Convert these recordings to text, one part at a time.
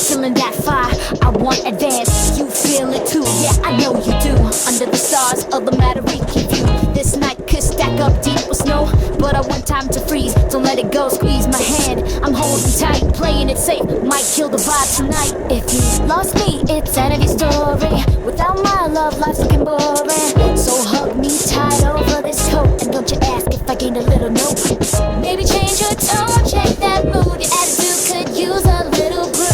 feeling that fire, I want advance. You feel it too, yeah, I know you do. Under the stars of the Matterhorn view, this night could stack up deep with snow, but I want time to freeze. Don't let it go, squeeze my hand, I'm holding tight, playing it safe, might kill the vibe tonight. If you lost me, it's end of your story. Without my love, life's looking boring. So hug me tight over this coat, and don't you ask if I gained a little note. Maybe change your tone, check that mood. Your attitude could use a little groove.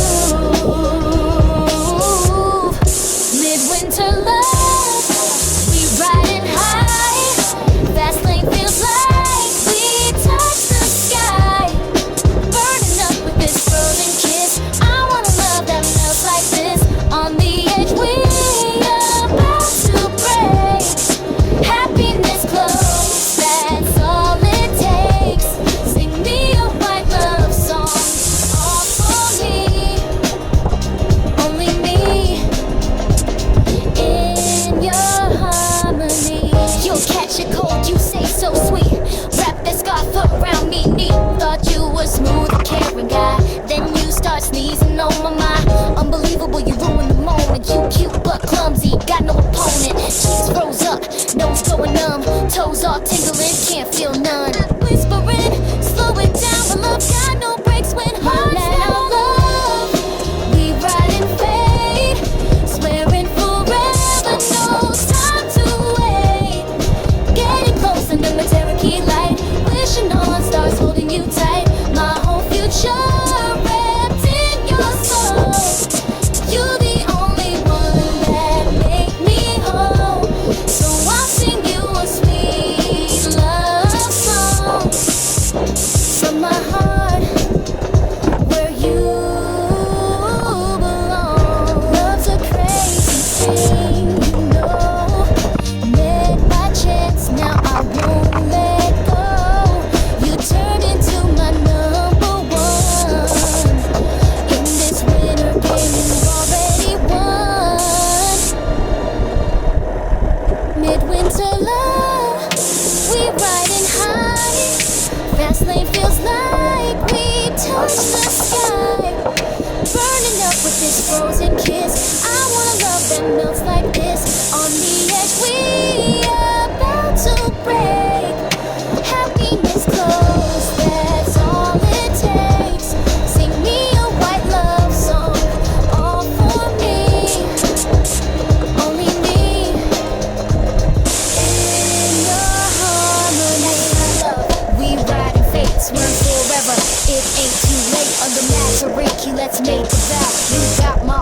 Midwinter love, we riding high. Fast lane feels like we touch the sky. Burning up with this frozen kiss. I want a love that melts like this. On the edge, we about to break. Happiness close, that's all it takes. Sing me a white love song, all for me, only me. In your harmony, you'll catch a cold, you say so sweet. Wrap that scarf around me neat. Thought you were smooth and caring guy, then you start sneezing on my mind. Unbelievable, you ruin the moment. You cute but clumsy, got no opponent. Cheeks froze up, nose going numb, toes all tingling, can't feel none. Whispering, slow it down, but love got no breaks when hearts now love. We ride and fade, swearing forever, no time to wait. Getting close under my Cherokee light, wishing on stars holding you tight. My whole future wrapped in your soul. You're the only one that make me whole. So I'll sing you a sweet love song from my heart, where you belong. Love's a crazy thing, you know. Met by chance, now I won't let go. You turn into my number one. In this winter game, you already won. Midwinter love, we riding high. Fast lane feels like we touch the sky. Burning up with this frozen kiss. I want a love that melts like this. On the edge, we about to break. Happiness close, that's all it takes. Sing me a white love song, all for me, only me. In your harmony, we ride and fade, swear forever. It ain't too late under Matariki, let's make a vow. You got my